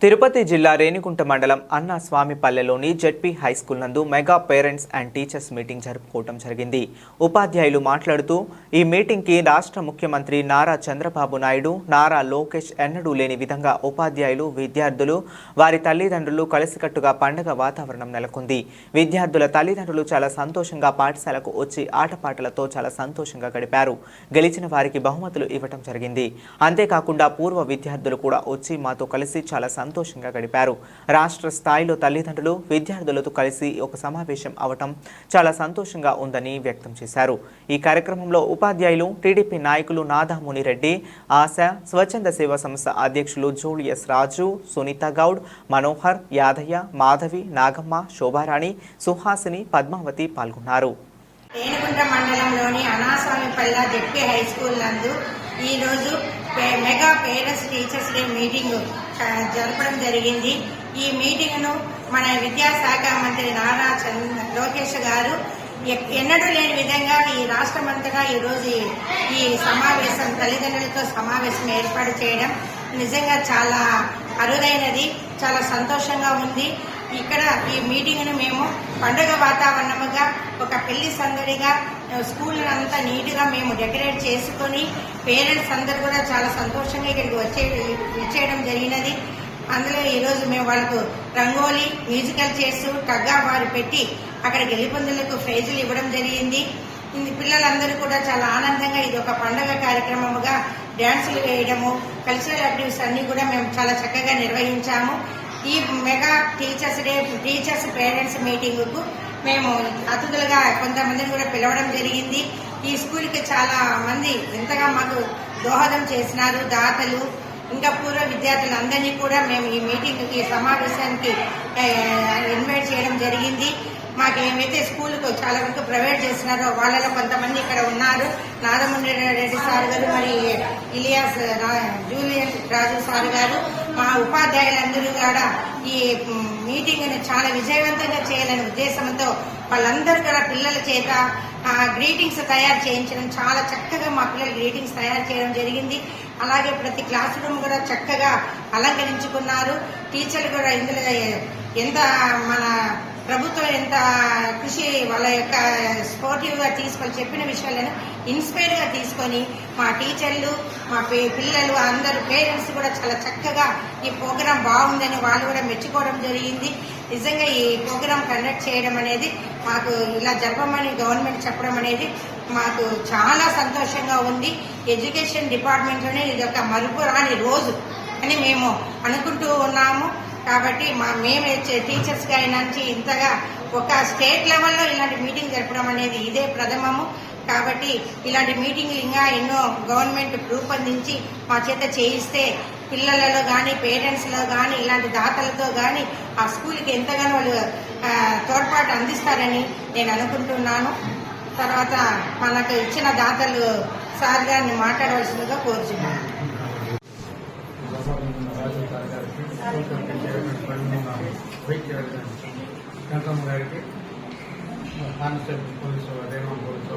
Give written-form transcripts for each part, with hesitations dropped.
తిరుపతి జిల్లా రేణిగుంట మండలం అన్నస్వామిపల్లెలోని ZP high school నందు mega parents and teachers meeting జరుపుకోవడం జరిగింది. ఉపాధ్యాయులు మాట్లాడుతూ ఈ మీటింగ్ కి రాష్ట్ర ముఖ్యమంత్రి నారా చంద్రబాబు నాయుడు, నారా లోకేష్ ఎన్నడూ లేని విధంగా ఉపాధ్యాయులు, విద్యార్థులు, వారి తల్లిదండ్రులు కలిసికట్టుగా పండుగ వాతావరణం నెలకొంది. విద్యార్థుల తల్లిదండ్రులు చాలా సంతోషంగా పాఠశాలకు వచ్చి ఆటపాటలతో చాలా సంతోషంగా గడిపారు. గెలిచిన వారికి బహుమతులు ఇవ్వడం జరిగింది. అంతేకాకుండా పూర్వ విద్యార్థులు కూడా వచ్చి మాతో కలిసి చాలా సంతోషంగా గడిపారు. రాష్ట్ర స్థాయిలో తల్లిదండ్రులు, విద్యార్థులతో కలిసి ఒక సమావేశం అవటం చాలా సంతోషంగా ఉందని వ్యక్తం చేశారు. ఈ కార్యక్రమంలో ఉపాధ్యాయులు, టీడీపీ నాయకులు నాదాముని రెడ్డి, ఆశ, స్వచ్ఛంద సేవా సంస్థ అధ్యక్షులు జూలియస్ రాజు, సునీత గౌడ్, మనోహర్, యాదయ్య, మాధవి, నాగమ్మ, శోభారాణి, సుహాసిని, పద్మావతి పాల్గొన్నారు. రేణిగుంట మండలంలోని అనాస్వామిపల్లె జెడ్పీ హై స్కూల్ నందు ఈరోజు mega parents teachers day meeting జరపడం జరిగింది. ఈ మీటింగ్ను మన విద్యాశాఖ మంత్రి నారా లోకేష్ గారు ఎన్నడూ లేని విధంగా ఈ రాష్ట్రమంతటా ఈరోజు ఈ సమావేశం, తల్లిదండ్రులతో సమావేశం ఏర్పాటు చేయడం నిజంగా చాలా అరుదైనది, చాలా సంతోషంగా ఉంది. ఇక్కడ ఈ మీటింగ్ను మేము పండుగ వాతావరణముగా, ఒక పెళ్లి సందడిగా, స్కూల్ అంతా నీట్గా మేము డెకరేట్ చేసుకొని పేరెంట్స్ అందరూ కూడా చాలా సంతోషంగా ఇక్కడికి వచ్చేయడం జరిగినది. అందులో ఈరోజు మేము వాళ్ళకు రంగోలీ, మ్యూజికల్ చైర్స్, టగ్గా వారు పెట్టి అక్కడ గెలుపొందులకు ప్రైజులు ఇవ్వడం జరిగింది. పిల్లలందరూ కూడా చాలా ఆనందంగా ఇది ఒక పండుగ కార్యక్రమముగా డ్యాన్సులు వేయడము, కల్చరల్ యాక్టివిటీస్ అన్ని కూడా మేము చాలా చక్కగా నిర్వహించాము. ఈ mega teachers day teachers parents మీటింగుకు మేము అతిథులుగా కొంతమందిని కూడా పిలవడం జరిగింది. ఈ స్కూల్కి చాలా మంది ఎంతగా మాకు దోహదం చేసినారు, దాతలు, ఇంకా పూర్వ విద్యార్థులందరినీ కూడా మేము ఈ మీటింగ్కి, సమావేశానికి ఇన్వైట్ చేయడం జరిగింది. మాకు ఏమైతే స్కూల్కు చాలా వరకు ప్రొవైడ్ చేస్తున్నారో వాళ్ళలో కొంతమంది ఇక్కడ ఉన్నారు. నాదముని రెడ్డి సార్ గారు, మరి ఇలియాస్ జూలియస్ రాజు సార్ గారు, మా ఉపాధ్యాయులందరూ కూడా ఈ మీటింగ్ని చాలా విజయవంతంగా చేయాలనే ఉద్దేశంతో వాళ్ళందరూ కూడా పిల్లల చేత గ్రీటింగ్స్ తయారు చేయించడం, చాలా చక్కగా మా పిల్లలు గ్రీటింగ్స్ తయారు చేయడం జరిగింది. అలాగే ప్రతి క్లాస్ రూమ్ కూడా చక్కగా అలంకరించుకున్నారు. టీచర్లు కూడా ఇందులో ఎంత మన ప్రభుత్వం ఎంత కృషి, వాళ్ళ యొక్క స్పోర్టివ్గా తీసుకొని చెప్పిన విషయాలను ఇన్స్పైర్గా తీసుకొని మా టీచర్లు, మా పిల్లలు అందరూ పేరెంట్స్ కూడా చాలా చక్కగా ఈ ప్రోగ్రాం బాగుందని వాళ్ళు కూడా మెచ్చుకోవడం జరిగింది. నిజంగా ఈ ప్రోగ్రాం కండక్ట్ చేయడం అనేది, మాకు ఇలా జరపమని గవర్నమెంట్ చెప్పడం అనేది మాకు చాలా సంతోషంగా ఉంది. ఎడ్యుకేషన్ డిపార్ట్మెంట్లోనే ఇది ఒక మరుపురాని రోజు అని మేము అనుకుంటూ ఉన్నాము. కాబట్టి మేమే టీచర్స్గా అయినంచి ఇంతగా ఒక స్టేట్ లెవెల్లో ఇలాంటి మీటింగ్ జరపడం అనేది ఇదే ప్రథమము. కాబట్టి ఇలాంటి మీటింగ్లు ఇంకా ఎన్నో గవర్నమెంట్ రూపొందించి మా చేత చేయిస్తే పిల్లలలో కానీ, పేరెంట్స్లో కానీ, ఇలాంటి దాతలతో కానీ ఆ స్కూల్కి ఎంతగానో వాళ్ళు తోడ్పాటు అందిస్తారని నేను అనుకుంటున్నాను. తర్వాత మనకు ఇచ్చిన దాతలు సార్ గారిని మాట్లాడవలసిందిగా కోరుచున్నాను. గారికి, కానిస్టేబుల్ పోలీసు, రేణుగుంట పోలీసు,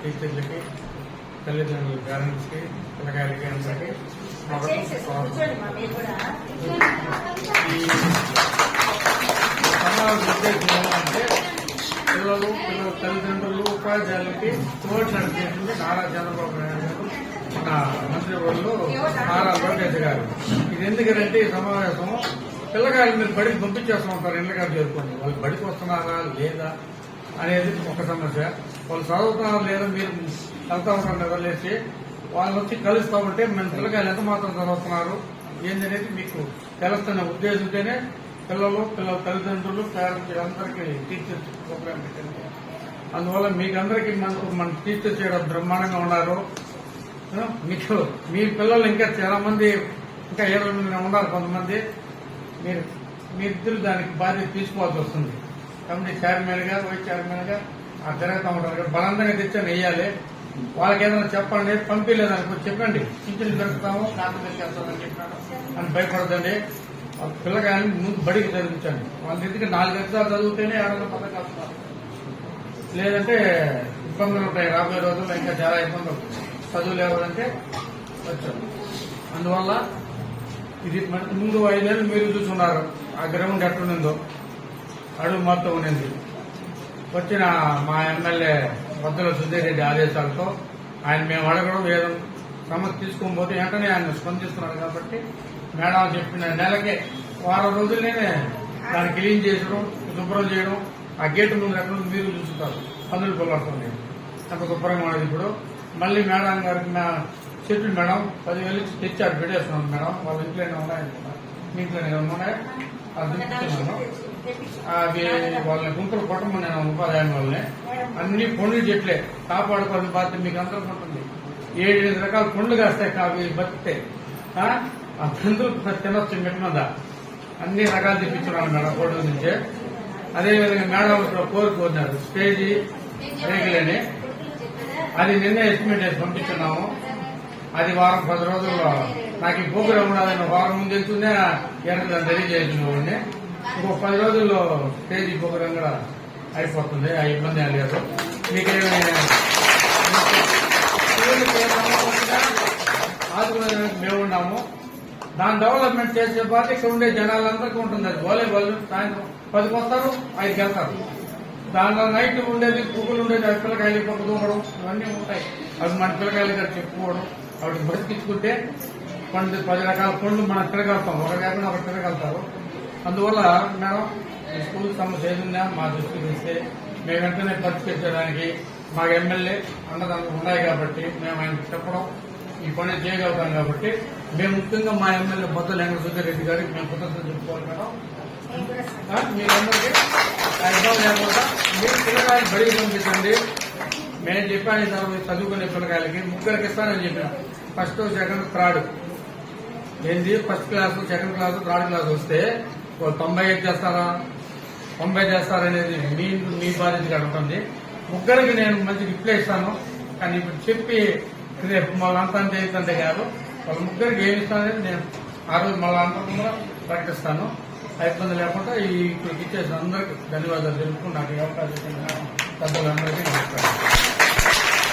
టీచర్లకి, తల్లిదండ్రుల పేరెంట్స్కి, పిల్లకాయలకి అందరికీ ఈ సమావేశం ఉద్దేశం ఏంటంటే పిల్లల తల్లిదండ్రులు, ఉపాధ్యాయులకి ప్రోత్సాహం చేసింది నారా చంద్రబాబు నాయుడు గారు, మన మంత్రి వాళ్ళు నారా లోకేష్ గారు. ఇది ఎందుకంటే ఈ సమావేశం పిల్లకాయలు మీరు బడికి పంపించేస్తూ ఉంటారు, ఇళ్ళగారు చేరుకోండి. వాళ్ళు బడికి వస్తున్నారా లేదా అనేది ఒక సమస్య. వాళ్ళు చదువుతున్నారా లేదా మీరు వెళ్తా ఉంటారు వదిలేసి వాళ్ళు వచ్చి కలుస్తూ ఉంటే మన పిల్లకాయలు ఎంత మాత్రం చదువుతున్నారు ఏందనేది మీకు తెలుస్తున్న ఉద్దేశంతోనే పిల్లల తల్లిదండ్రులు, పేరెంట్స్ అందరికీ టీచర్స్ ప్రోగ్రాం పెట్టింది. అందువల్ల మీకందరికీ మన టీచర్స్ చేయడం బ్రహ్మాండంగా ఉన్నారు. మీకు మీ పిల్లలు ఇంకా చాలా మంది, ఇంకా 20 మంది ఉన్నారు. కొంతమంది మీరిద్దరు దానికి బాధ్యత తీసుకోవాల్సి వస్తుంది. కమిటీ చైర్మన్ గా, వైస్ చైర్మన్ గా జరుగుతూ ఉంటారు. బలంతంగా తెచ్చాను వేయాలి. వాళ్ళకి ఏదైనా చెప్పండి, పంపించలేదనుకో చెప్పండి, టీచర్లు దొరుకుతాము, ఖాతా తెచ్చేస్తామని చెప్పినాను అని భయపడదండి. పిల్లకాయని ముందు బడికి చదివించండి. వాళ్ళ ఇంటికి 4 గంటలు చదివితేనే 6 పథకాలు, లేదంటే ఇబ్బందులు ఉంటాయి. రాబోయే రోజుల్లో ఇంకా చాలా ఇబ్బందులు, చదువు లేవాలంటే వచ్చారు. అందువల్ల ఇది ముందు 5 నెలలు మీరు చూస్తున్నారు ఆ గ్రౌండ్ ఎట్లుందో అడుగు మొత్తం ఉన్నది. వచ్చిన మా ఎమ్మెల్యే బద్దల సుధీరెడ్డి ఆదేశాలతో ఆయన మేము అడగడం ఏదో సమస్య తీసుకొని పోతే వెంటనే ఆయన స్పందిస్తున్నారు కాబట్టి మేడం చెప్పిన నెలకే వారం రోజుల్లోనే దాన్ని క్లీన్ చేయడం, శుభ్రం చేయడం, ఆ గేటు ముందు ఎక్కడ మీరు చూస్తారు పందులు పొలాడుతుంది అంత శుభ్రంగా ఉన్నది. ఇప్పుడు మళ్ళీ మేడం గారికి చెప్పి మేడం 10,000 తెచ్చి అటు పెట్టేస్తున్నాం మేడం, వాళ్ళ ఇంట్లోనే ఉన్నాయి, మీ ఇంట్లోనే ఉన్నాయి, అది చూపిస్తున్నాను. అవి వాళ్ళని గుంటలు కొట్టమని నేను ఉపాధి హామీ వాళ్ళని అన్ని పండ్లు చెట్లే కాపాడుకోవాలని బాధ్యత మీకు అందరికీ ఉంటుంది. 7 రకాల పండ్లు కాస్తాయి అవి బతికితే ఆ పందులు తినొచ్చు మిట్టినదా అన్ని రకాలు తెప్పించున్నాను మేడం కోర్టు నుంచే. అదేవిధంగా మేడం కోరుకున్నారు స్టేజీ రేగులని, అది నిన్నే ఎస్టిమేట్ చేసి పంపించున్నాము. అది వారం 10 రోజుల్లో నాకు ఈ ప్రోగ్రాం ఉన్నదని వారం ముందు వెళ్తూనే దాన్ని రెడీ చేసిన ఇంకో 10 రోజుల్లో స్టేజీ ప్రోగ్రాం కూడా అయిపోతుంది. ఆ ఇబ్బంది ఏం లేదు. మీకేమైనా ఆదుకునేదానికి మేము ఉన్నాము. దాని డెవలప్మెంట్ చేసే పాటు ఇక్కడ ఉండే జనాలందరికీ ఉంటుంది. అది వాలీబాల్ సాయంత్రం 10కి వస్తారు, 5కి వెళ్తారు. దానిలో నైట్ ఉండేది పువ్వులు ఉండేది, అది పిల్లకాయలు పక్క దూకడం ఇవన్నీ ఉంటాయి. అవి మన పిల్లకాయలు గారు చెప్పుకోవడం, వాటికి బతికించుకుంటే 10 రకాల పండ్లు మనం తిరగలుగుతాం. ఒక కాకుండా ఒకటి తిరగలుగుతారు. అందువల్ల మేడం స్కూల్ సమస్య ఏదున్నా మా దృష్టికి తెస్తే మేము వెంటనే పరిష్కరించడానికి మా ఎమ్మెల్యే అన్నదానికి ఉన్నాయి కాబట్టి మేము ఆయనకు చెప్పడం ఈ పని చేయగలుగుతాం. కాబట్టి మేము ముఖ్యంగా మా ఎమ్మెల్యే బద్దల వెంకట సుధీరెడ్డి గారికి మేము కృతజ్ఞతలు చెప్పుకోవాలి మేడం. మీరందరికీ ఆ ఇబ్బంది లేకుండా మీరు పిల్లకాయలు బడికి పంపించండి. మేము చెప్పాను చదువుకునే పిల్లకాయలకి 3 ఇస్తానని చెప్పిన. ఫస్ట్, సెకండ్, థర్డ్ ఏంది first class, second class, third class వస్తే 95 చేస్తారా 90 చేస్తారనేది మీ బాధ్యతగా ఉంటుంది. 3కి నేను మంచి రిప్లై ఇస్తాను. కానీ ఇప్పుడు చెప్పి రేపు మళ్ళీ అంతే కాదు, వాళ్ళ 3కి ఏమి ఇస్తాననేది నేను ఆ రోజు మళ్ళీ అంతా ప్రకటిస్తాను. ఇబ్బంది లేకుండా ఇక్కడికి ఇచ్చేసిన అందరికీ ధన్యవాదాలు తెలుపుకుంటూ నాకు ఈ అవకాశం పెద్దలందరికీ నమస్కారం.